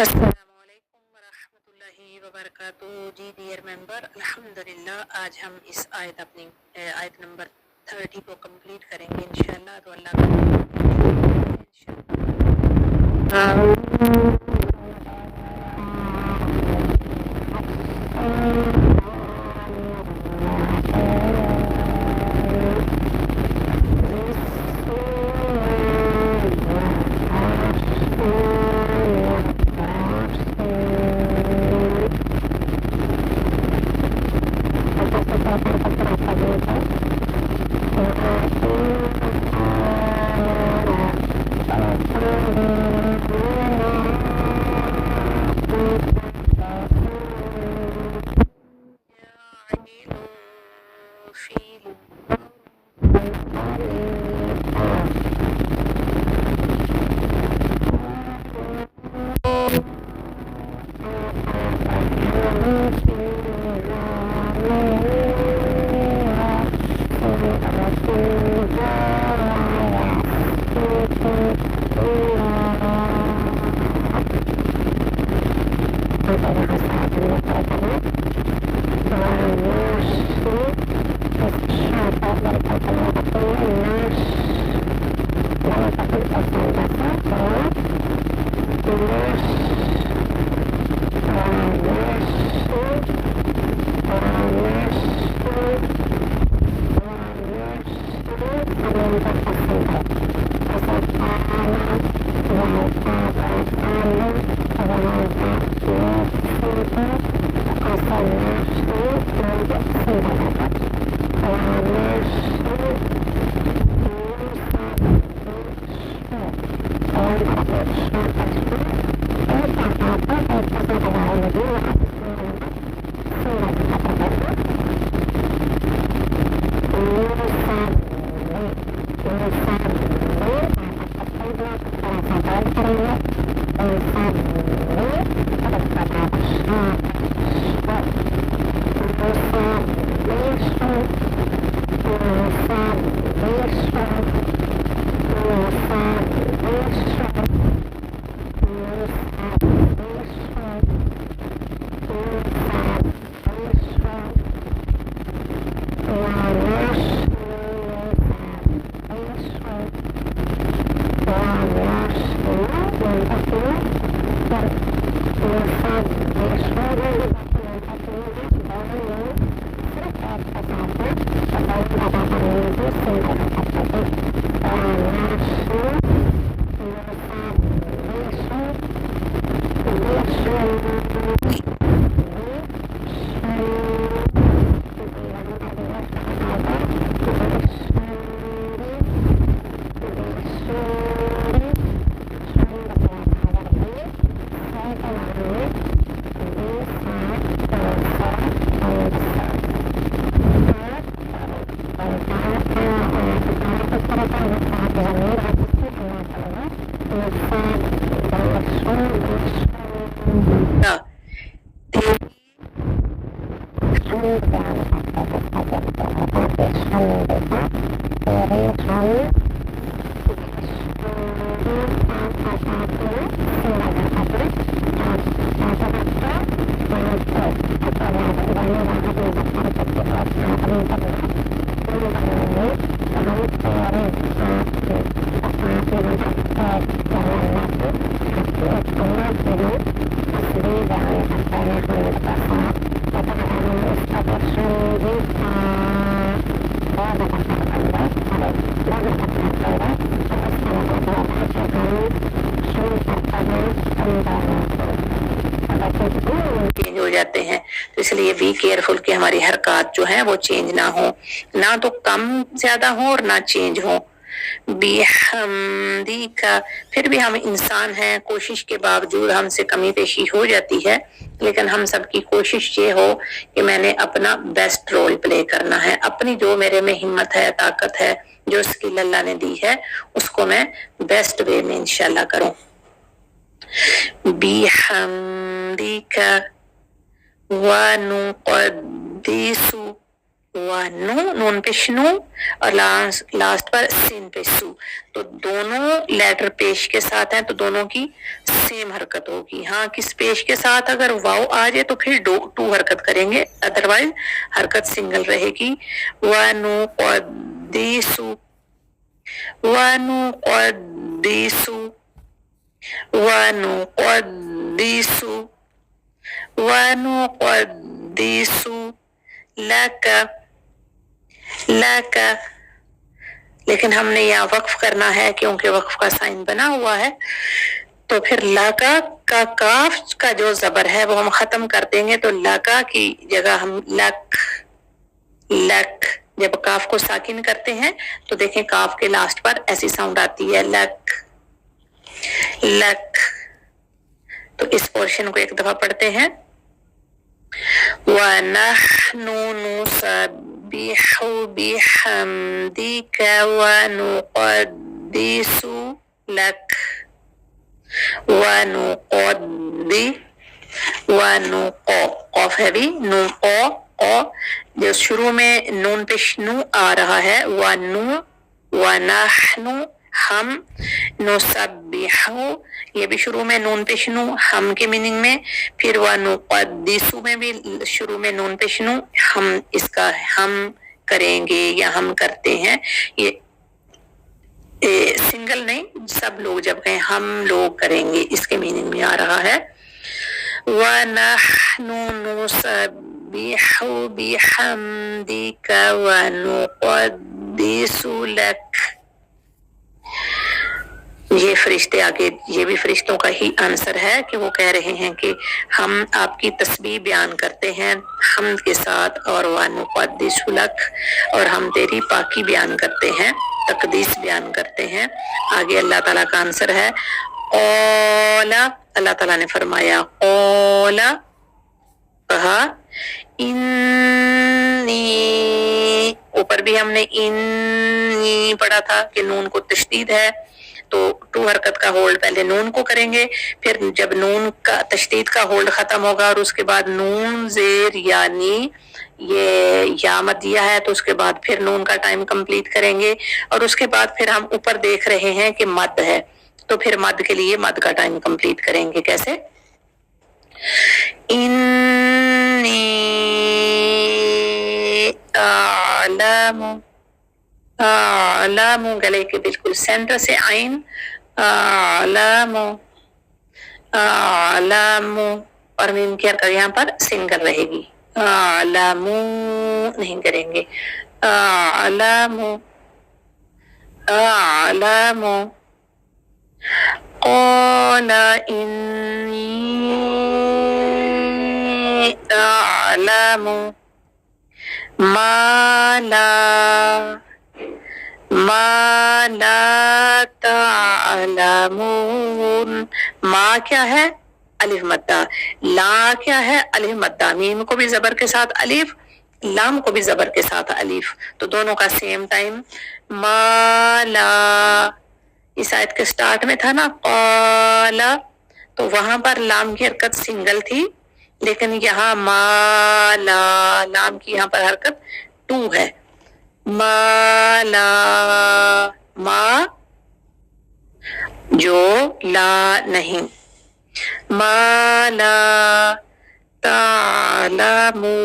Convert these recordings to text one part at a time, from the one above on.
السلام علیکم ورحمۃ اللہ وبرکاتہ. جی ڈیئر ممبر، الحمدللہ آج ہم اس اپنی آیت نمبر 30 کو کمپلیٹ کریں گے انشاءاللہ. تو اللہ چینج ہو جاتے ہیں. تو اس لیے بی کیئرفل کہ ہماری حرکات جو ہیں وہ چینج نہ ہوں، نہ تو کم زیادہ ہوں اور نہ چینج ہوں. بحمدی کا پھر بھی ہم انسان ہیں، کوشش کے باوجود ہم سے کمی بیشی ہو جاتی ہے، لیکن ہم سب کی کوشش یہ ہو کہ میں نے اپنا بیسٹ رول پلے کرنا ہے. اپنی جو میرے میں ہمت ہے، طاقت ہے، جو اسکل اللہ نے دی ہے، اس کو میں بیسٹ وے میں انشاءاللہ کروں. بحمدک ونقدس वनु, नून पेश नू, और लास्ट पर सीन पे सू। तो दोनों लेटर पेश के साथ हैं तो दोनों की सेम हरकत होगी। हाँ, किस पेश के साथ अगर वाव आ जाए तो फिर टू हरकत करेंगे, अदरवाइज हरकत सिंगल रहेगी। वनु क़द्दीसु, वनु क़द्दीसु, वनु क़द्दीसु, वनु क़द्दीसु लका, लका। लेकिन हमने यहाँ वक्फ करना है क्योंकि वक्फ का साइन बना हुआ है, तो फिर लका का काफ का जो जबर है वो हम खत्म कर देंगे। तो लका की जगह हम लक, लक। जब काफ को साकिन करते हैं तो देखें काफ के लास्ट पर ऐसी साउंड आती है, लक, लक। तो इस पोर्शन को एक दफा पढ़ते हैं। वनहनु नुसब्बिहु बिहम्दिका वनुक़द्दिसु लक, वनुक़द्दि, कॉफ है भी, नून ओ जो शुरू में नून पेश नू आ रहा है, वनु, वनहनु हम, नुसब्बिहु ये भी शुरू में नून पेश नू हम के मीनिंग में, फिर वनुक़द्दिसु में भी शुरू में नून पेश नू हम, इसका हम करेंगे या हम करते हैं। ये सिंगल नहीं, सब लोग जब कहें हम लोग करेंगे इसके मीनिंग में आ रहा है। वनहनु नुसब्बिहु बिहम्दिका वनुक़द्दिसु लक। ये फरिश्ते आगे, ये भी फरिश्तों का ही आंसर है कि वो कह रहे हैं कि हम आपकी तस्बीह बयान करते हैं हम्द के साथ, और वनुक़द्दिसु लक, और हम तेरी पाकी बयान करते हैं, तकदीस बयान करते हैं। आगे अल्लाह ताला का आंसर है क़ौला, अल्लाह ताला ने फरमाया क़ौला, कहा, इन्नी, ऊपर भी हमने इन्नी पढ़ा था कि नून को तशदीद है तो टू हरकत का होल्ड पहले नून को करेंगे, फिर जब नून का तशदीद का होल्ड खत्म होगा और उसके बाद नून जेर यानी ये या मत दिया है तो उसके बाद फिर नून का टाइम कंप्लीट करेंगे, और उसके बाद फिर हम ऊपर देख रहे हैं कि मद है तो फिर मद के लिए मद का टाइम कंप्लीट करेंगे। कैसे? इन्नी आलमु, आलमु गले के बिल्कुल सेंटर से आइन, आलमु, आलमु, और मीम की हरकत यहाँ पर सिंगल रहेगी, आलमु नहीं करेंगे, आलमु, आलमु। क़ाला इन्नी आलमु मा ला तालमून। मा क्या है? अलिफ मद्दा। ला क्या है? अलिफ मद्दा। मीम को भी जबर के साथ अलिफ, लाम को भी जबर के साथ अलिफ, तो दोनों का सेम टाइम। मा ला, इस आयत के स्टार्ट में था ना क़ाला, तो वहां पर लाम की हरकत सिंगल थी, लेकिन यहाँ मा ला, लाम की यहाँ पर हरकत टू है। मा ला, मा जो ला नहीं, मा ला तालमून।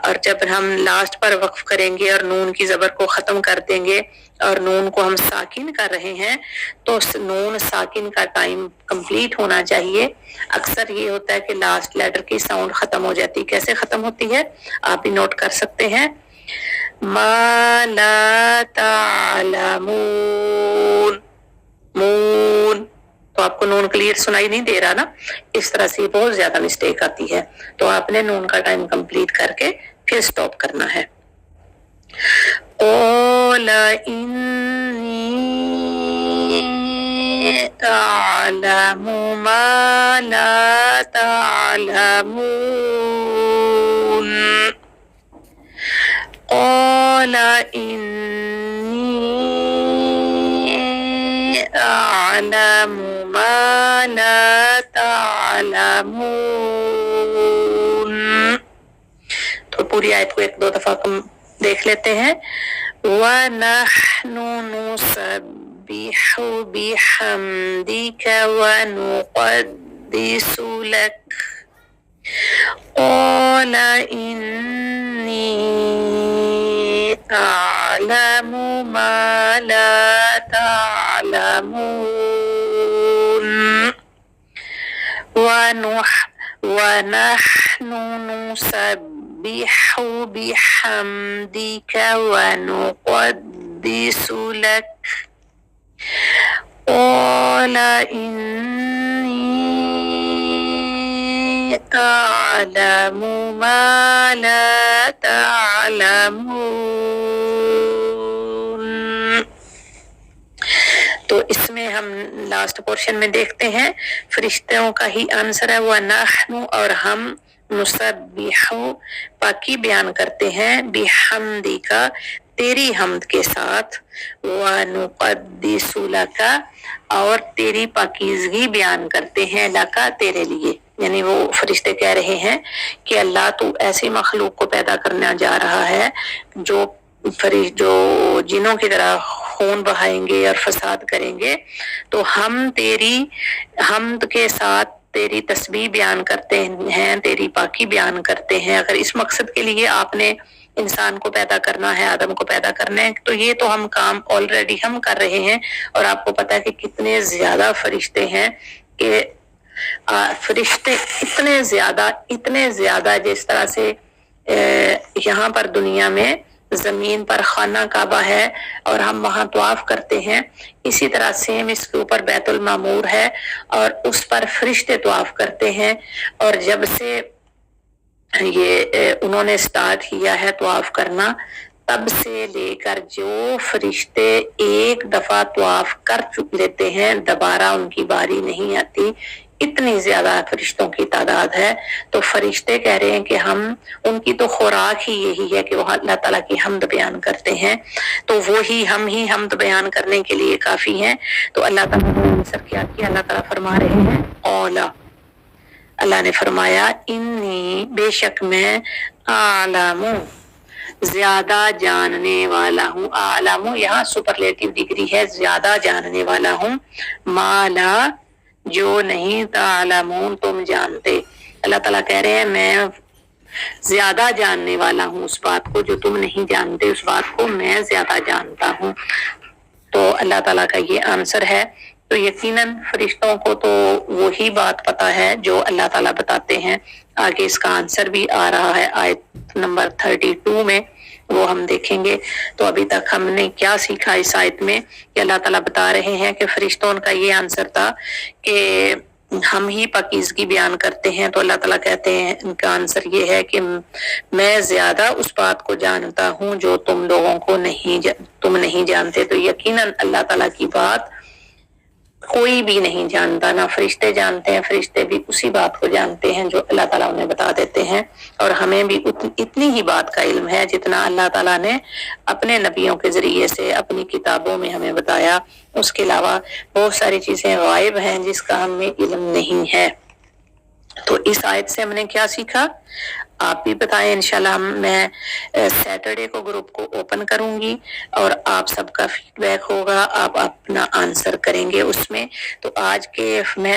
और जब हम लास्ट पर वक्फ करेंगे और नून की जबर को खत्म कर देंगे और नून को हम साकिन कर रहे हैं तो नून साकिन का टाइम कंप्लीट होना चाहिए। अक्सर ये होता है कि लास्ट लेटर की साउंड खत्म हो जाती है। कैसे खत्म होती है आप भी नोट कर सकते हैं। मा ला तालमून, मून, तो आपको नून क्लियर सुनाई नहीं दे रहा ना, इस तरह से बहुत ज्यादा मिस्टेक आती है, तो आपने नून का टाइम कंप्लीट करके फिर स्टॉप करना है। क़ाला इन्नी अअलमु मा ला तालमून। क़ाला इन्नी अअलमु मा ला तालमून। पूरी आयत को 1-2 दफा देख लेते हैं। वनहनु नुसब्बिहु बिहम्दिका वनुक़द्दिसु लक क़ाल इन्नी अअलमु मा ला तअलमून वनहनु नुसब्बिहु बिहम्दिका वनुक़द्दिसु लक क़ाल इन्नी अअलमु मा ला तअलमून। तो इसमें हम लास्ट पोर्शन में देखते हैं फरिश्तों का ही आंसर है वनहनु, और हम नुसब्बिहु पाकी बयान करते हैं बिहम्दिका तेरी हमद के साथ, वनुक़द्दिसु लका और तेरी पाकीज़गी बयान करते हैं लका तेरे लिए। यानी वो फरिश्ते कह रहे हैं कि अल्लाह तू ऐसी मखलूक को पैदा करने जा रहा है जो जिनों की तरह खून बहाएंगे और फसाद करेंगे, तो हम तेरी हमद के साथ तेरी तस्बीह बयान करते हैं, तेरी पाकी बयान करते हैं। अगर इस मकसद के लिए आपने इंसान को पैदा करना है, आदम को पैदा करना है, तो ये तो हम काम ऑलरेडी हम कर रहे हैं। और आपको पता है कि कितने ज्यादा फरिश्ते हैं कि फरिश्ते इतने ज्यादा जिस तरह से यहाँ पर दुनिया में जमीन पर खाना काबा है और हम वहां तवाफ करते हैं, इसी तरह सेम इसके ऊपर बैतुल मामूर है और उस पर फरिश्ते तवाफ करते हैं। और जब से ये उन्होंने स्टार्ट किया है तवाफ करना, तब से लेकर जो फरिश्ते एक दफा तवाफ कर लेते हैं, दोबारा उनकी बारी नहीं आती। इतनी ज्यादा फरिश्तों की तादाद है। तो फरिश्ते कह रहे हैं कि हम उनकी तो खुराक ही यही है कि वो अल्लाह ताला की हमद बयान करते हैं, तो वो ही हम ही हमद बयान करने के लिए काफी हैं। तो अल्लाह ताला ने आंसर क्या किया? अल्लाह ताला फरमा रहे हैं औला, अल्लाह ने फरमाया इन्नी बेशक मैं आलमू ज्यादा जानने वाला हूँ। आलमू यहाँ सुपरलेटिव डिग्री है, ज्यादा जानने वाला हूँ। माला जो नहीं तालमून तुम जानते। अल्लाह ताला कह रहे हैं मैं ज्यादा जानने वाला हूँ उस बात को जो तुम नहीं जानते, उस बात को मैं ज्यादा जानता हूँ। तो अल्लाह ताला का ये आंसर है। तो यकीनन फरिश्तों को तो वही बात पता है जो अल्लाह ताला बताते हैं। आगे इसका आंसर भी आ रहा है आयत नंबर 32 में, वो हम देखेंगे। तो अभी तक हमने क्या सीखा इस आयत में कि अल्लाह ताला बता रहे हैं कि फरिश्तों का ये आंसर था कि हम ही पाकीज़गी बयान करते हैं। तो अल्लाह ताला कहते हैं, इनका आंसर ये है कि मैं ज्यादा उस बात को जानता हूँ जो तुम लोगों को तुम नहीं जानते। तो यकीनन अल्लाह ताला की बात कोई भी नहीं जानता, ना फरिश्ते जानते हैं। फरिश्ते भी उसी बात को जानते हैं जो अल्लाह ताला उन्हें बता देते हैं। और हमें भी इतनी ही बात का इल्म है जितना अल्लाह ताला ने अपने नबियों के जरिए से अपनी किताबों में हमें बताया। उसके अलावा बहुत सारी चीजें गायब हैं जिसका हमें इल्म नहीं है। तो इस आयत से हमने क्या सीखा? आप भी बताएं। इंशाल्लाह मैं सैटरडे को ग्रुप को ओपन करूंगी और आप सबका फीडबैक होगा, आप अपना आंसर करेंगे उसमें। तो आज के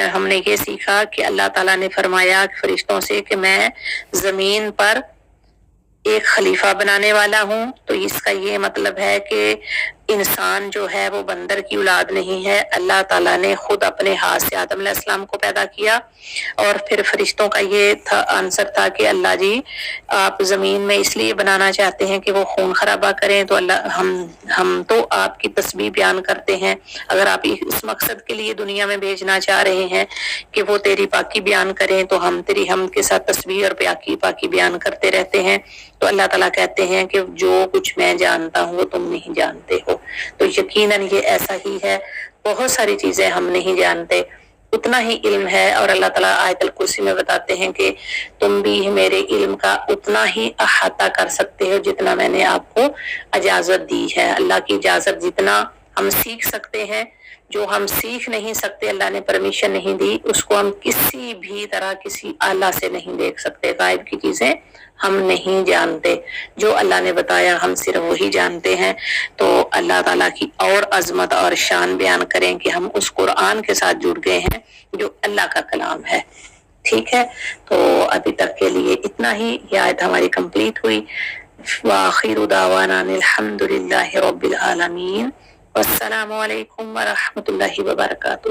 हमने ये सीखा कि अल्लाह ताला ने फरमाया फरिश्तों से कि मैं जमीन पर एक खलीफा बनाने वाला हूँ। तो इसका ये मतलब है कि इंसान जो है वो बंदर की औलाद नहीं है। अल्लाह ताला ने खुद अपने हाथ से आदम अलैहिस्सलाम को पैदा किया। और फिर फरिश्तों का ये था आंसर था कि अल्लाह जी आप जमीन में इसलिए बनाना चाहते हैं कि वो खून खराबा करें, तो अल्लाह हम तो आपकी तस्बीह बयान करते हैं। अगर आप इस मकसद के लिए दुनिया में भेजना चाह रहे हैं कि वो तेरी पाकी बयान करें, तो हम तेरी हमद के साथ तस्बीह और पाकी बयान करते रहते हैं। तो अल्लाह ताला कहते हैं कि जो कुछ मैं जानता हूँ वो तुम नहीं जानते हो। तो यकीनन ये ऐसा ही है। बहुत सारी चीजें हम नहीं जानते, उतना ही इल्म है। और अल्लाह ताला आयतुल कुर्सी में बताते हैं कि तुम भी मेरे इल्म का उतना ही अहाता कर सकते हो जितना मैंने आपको इजाजत दी है। अल्लाह की इजाजत जितना हम सीख सकते हैं جو ہم سیکھ نہیں سکتے، اللہ نے پرمیشن نہیں دی، اس کو ہم کسی بھی طرح کسی آلہ سے نہیں دیکھ سکتے. غائب کی چیزیں ہم نہیں جانتے، جو اللہ نے بتایا ہم صرف وہی جانتے ہیں. تو اللہ تعالیٰ کی اور عظمت اور شان بیان کریں کہ ہم اس قرآن کے ساتھ جڑ گئے ہیں جو اللہ کا کلام ہے. ٹھیک ہے، تو ابھی تک کے لیے اتنا ہی. یہ آیت ہماری کمپلیٹ ہوئی. وآخر دعوانا الحمد للہ رب العالمین. والسلام علیکم ورحمۃ اللہ وبرکاتہ.